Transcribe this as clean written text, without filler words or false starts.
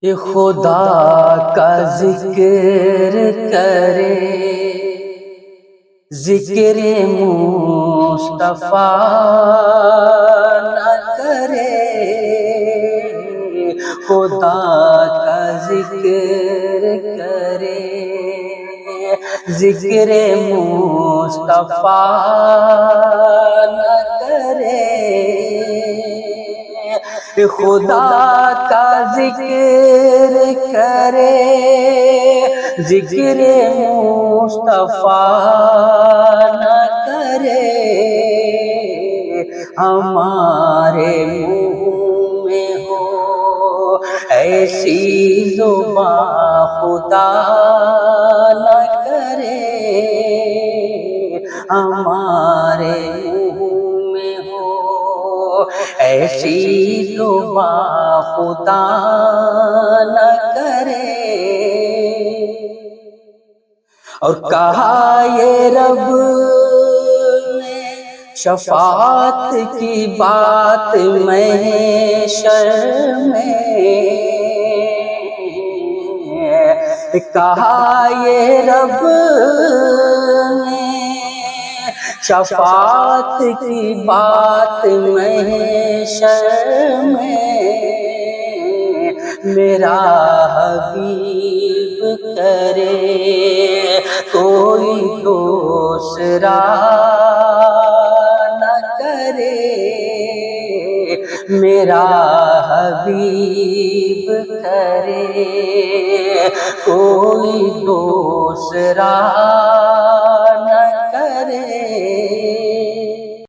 یہ خدا کا ذکر کرے، ذکر مصطفیٰ نہ کرے، خدا کا ذکر کرے، ذکر مصطفیٰ نہ کرے، خدا کا ذکر کرے، ذکر مصطفیٰ نہ کرے، ہمارے منہ میں ہو ایسی زبان خدا نہ کرے، ہمارے منہ میں ہو ایسی زبان خدا نہ کرے۔ اور کہا یہ رب نے شفاعت کی بات محشر میں، کہا یہ رب نے شفاعت کی بات محشر میں، میرا حبیب کرے کوئی دوسرا نہ کرے، میرا حبیب کرے کوئی دوسرا